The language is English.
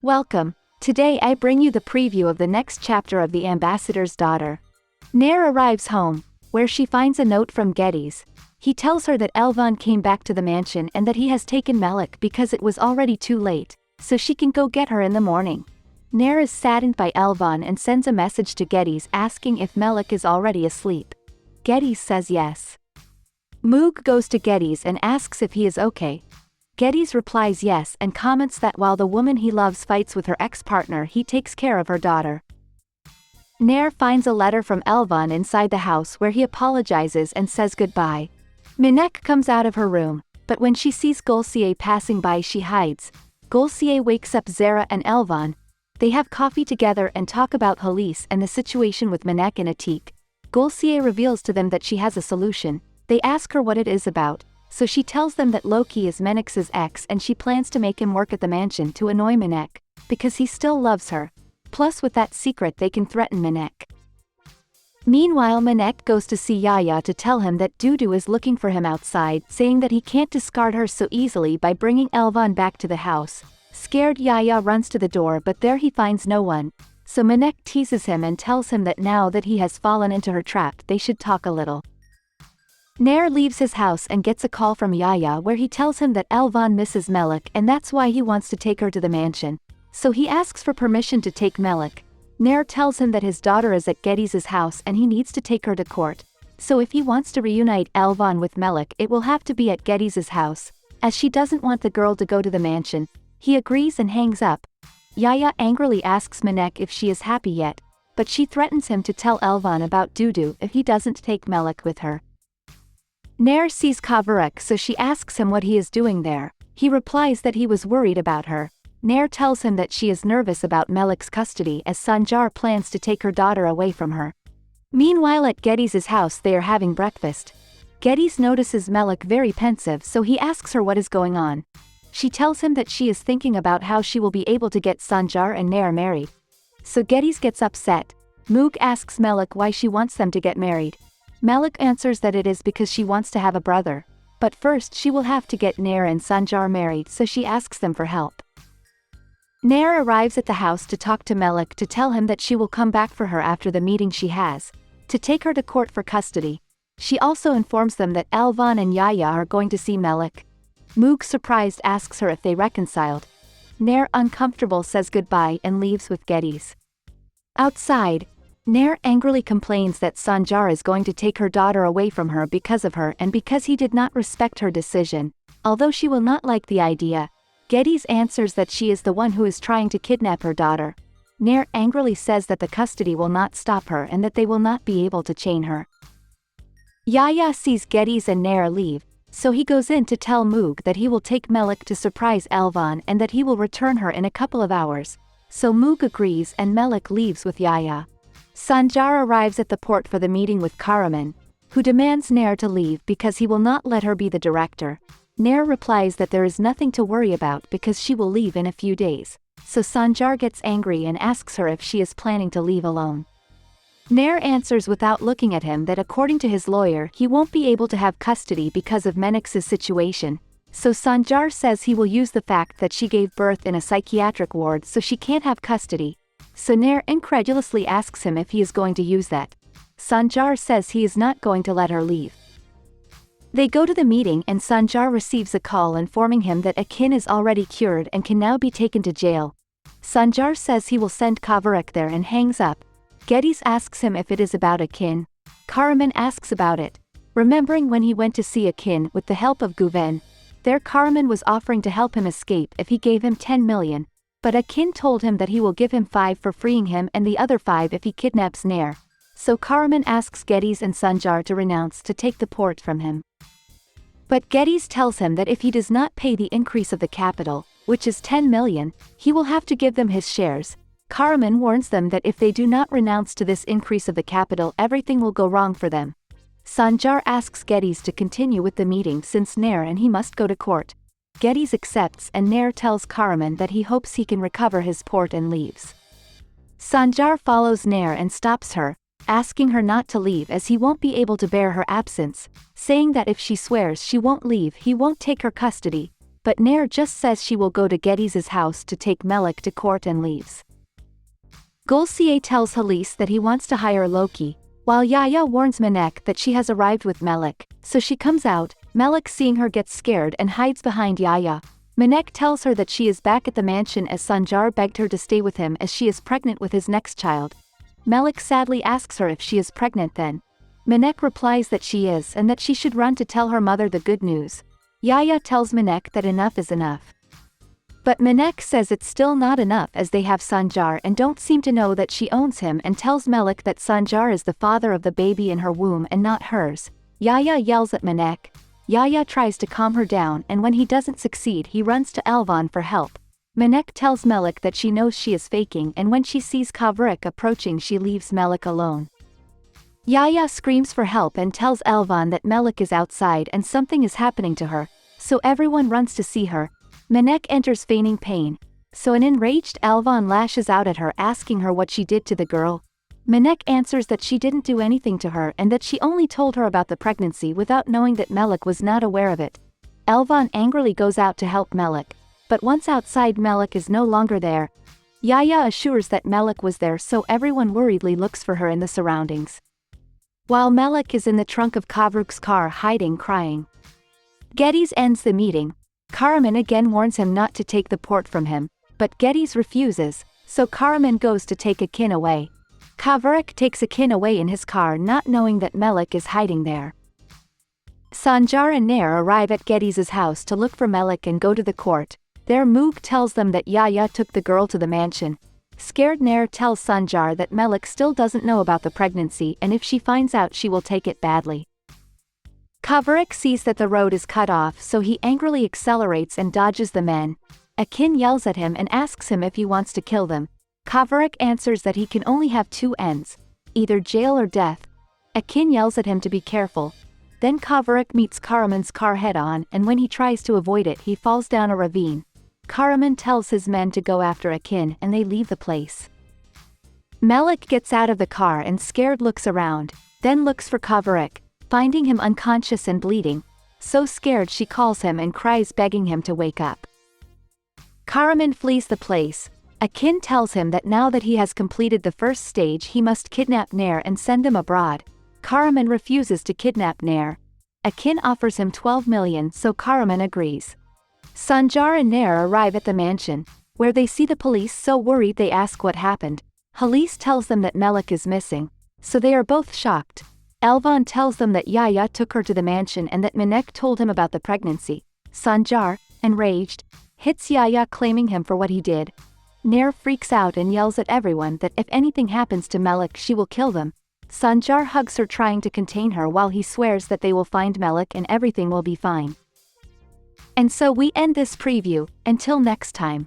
Welcome. Today I bring you the preview of the next chapter of The Ambassador's Daughter. Nair arrives home, where she finds a note from Geddes. He tells her that Elvan came back to the mansion and that he has taken Melik because it was already too late, so she can go get her in the morning. Nair is saddened by Elvan and sends a message to Geddes asking if Melik is already asleep. Geddes says yes. Moog goes to Geddes and asks if he is okay. Geddes replies yes and comments that while the woman he loves fights with her ex-partner, he takes care of her daughter. Nair finds a letter from Elvan inside the house where he apologizes and says goodbye. Minek comes out of her room, but when she sees Gulsier passing by she hides. Gulsier wakes up Zara and Elvan. They have coffee together and talk about Halise and the situation with Minek and Atik. Gulsier reveals to them that she has a solution. They ask her what it is about, so she tells them that Loki is Menex's ex and she plans to make him work at the mansion to annoy Minek, because he still loves her. Plus with that secret they can threaten Minek. Meanwhile Minek goes to see Yaya to tell him that Dudu is looking for him outside, saying that he can't discard her so easily by bringing Elvan back to the house. Scared Yaya runs to the door but there he finds no one, so Minek teases him and tells him that now that he has fallen into her trap they should talk a little. Nair leaves his house and gets a call from Yaya where he tells him that Elvan misses Melik and that's why he wants to take her to the mansion. So he asks for permission to take Melik. Nair tells him that his daughter is at Geddes' house and he needs to take her to court. So if he wants to reunite Elvan with Melik it will have to be at Geddes' house, as she doesn't want the girl to go to the mansion. He agrees and hangs up. Yaya angrily asks Minek if she is happy yet, but she threatens him to tell Elvan about Dudu if he doesn't take Melik with her. Nair sees Kavarek so she asks him what he is doing there. He replies that he was worried about her. Nair tells him that she is nervous about Melik's custody as Sanjar plans to take her daughter away from her. Meanwhile at Geddes' house they are having breakfast. Geddes notices Melik very pensive so he asks her what is going on. She tells him that she is thinking about how she will be able to get Sanjar and Nair married. So Geddes gets upset. Moog asks Melik why she wants them to get married. Melik answers that it is because she wants to have a brother. But first she will have to get Nair and Sanjar married so she asks them for help. Nair arrives at the house to talk to Melik to tell him that she will come back for her after the meeting she has, to take her to court for custody. She also informs them that Elvan and Yaya are going to see Melik. Moog surprised asks her if they reconciled. Nair uncomfortable says goodbye and leaves with Geddes. Outside, Nair angrily complains that Sanjar is going to take her daughter away from her because of her and because he did not respect her decision, although she will not like the idea. Geddes answers that she is the one who is trying to kidnap her daughter. Nair angrily says that the custody will not stop her and that they will not be able to chain her. Yaya sees Geddes and Nair leave, so he goes in to tell Moog that he will take Melik to surprise Elvan and that he will return her in a couple of hours. So Moog agrees and Melik leaves with Yaya. Sanjar arrives at the port for the meeting with Karaman, who demands Nair to leave because he will not let her be the director. Nair replies that there is nothing to worry about because she will leave in a few days, so Sanjar gets angry and asks her if she is planning to leave alone. Nair answers without looking at him that according to his lawyer he won't be able to have custody because of Menex's situation, so Sanjar says he will use the fact that she gave birth in a psychiatric ward so she can't have custody. So Nair incredulously asks him if he is going to use that. Sanjar says he is not going to let her leave. They go to the meeting and Sanjar receives a call informing him that Akin is already cured and can now be taken to jail. Sanjar says he will send Kavarek there and hangs up. Geddes asks him if it is about Akin. Karaman asks about it, remembering when he went to see Akin with the help of Guven. There Karaman was offering to help him escape if he gave him 10 million. But Akin told him that he will give him 5 for freeing him and the other 5 if he kidnaps Nair. So Karaman asks Geddes and Sanjar to renounce to take the port from him. But Geddes tells him that if he does not pay the increase of the capital, which is 10 million, he will have to give them his shares. Karaman warns them that if they do not renounce to this increase of the capital everything will go wrong for them. Sanjar asks Geddes to continue with the meeting since Nair and he must go to court. Geddes accepts and Nair tells Karaman that he hopes he can recover his port and leaves. Sanjar follows Nair and stops her, asking her not to leave as he won't be able to bear her absence, saying that if she swears she won't leave he won't take her custody. but Nair just says she will go to Geddes' house to take Melek to court and leaves. Gulsier tells Halis that he wants to hire Loki, while Yaya warns Manek that she has arrived with Melek, so she comes out. Melek, seeing her, gets scared and hides behind Yaya. Manek tells her that she is back at the mansion as Sanjar begged her to stay with him as she is pregnant with his next child. Melek sadly asks her if she is pregnant then. Manek replies that she is and that she should run to tell her mother the good news. Yaya tells Manek that enough is enough. But Manek says it's still not enough as they have Sanjar and don't seem to know that she owns him, and tells Melek that Sanjar is the father of the baby in her womb and not hers. Yaya yells at Manek. Yaya tries to calm her down, and when he doesn't succeed he runs to Elvan for help. Manek tells Melek that she knows she is faking, and when she sees Kavrik approaching she leaves Melek alone. Yaya screams for help and tells Elvan that Melek is outside and something is happening to her, so everyone runs to see her. Manek enters feigning pain, so an enraged Elvan lashes out at her, asking her what she did to the girl. Manek answers that she didn't do anything to her and that she only told her about the pregnancy without knowing that Melek was not aware of it. Elvan angrily goes out to help Melek, but once outside Melek is no longer there. Yaya assures that Melek was there, so everyone worriedly looks for her in the surroundings. While Melek is in the trunk of Kavruk's car hiding, crying. Geddes ends the meeting. Karaman again warns him not to take the port from him, but Geddes refuses, so Karaman goes to take Akin away. Kavrik takes Akin away in his car, not knowing that Melek is hiding there. Sanjar and Nair arrive at Geddes' house to look for Melek and go to the court. There Moog tells them that Yaya took the girl to the mansion. Scared Nair tells Sanjar that Melek still doesn't know about the pregnancy, and if she finds out she will take it badly. Kavrik sees that the road is cut off, so he angrily accelerates and dodges the men. Akin yells at him and asks him if he wants to kill them. Kavrik answers that he can only have two ends, either jail or death. Akin yells at him to be careful. Then Kavrik meets Karaman's car head-on, and when he tries to avoid it he falls down a ravine. Karaman tells his men to go after Akin and they leave the place. Melek gets out of the car and scared looks around, then looks for Kavrik, finding him unconscious and bleeding. So scared she calls him and cries, begging him to wake up. Karaman flees the place. Akin tells him that now that he has completed the first stage he must kidnap Nair and send him abroad. Karaman refuses to kidnap Nair. Akin offers him 12 million, so Karaman agrees. Sanjar and Nair arrive at the mansion, where they see the police. So worried they ask what happened. Halis tells them that Melek is missing, so they are both shocked. Elvan tells them that Yaya took her to the mansion and that Manek told him about the pregnancy. Sanjar, enraged, hits Yaya, claiming him for what he did. Nair freaks out and yells at everyone that if anything happens to Melek she will kill them. Sanjar hugs her, trying to contain her, while he swears that they will find Melek and everything will be fine. And so we end this preview. Until next time.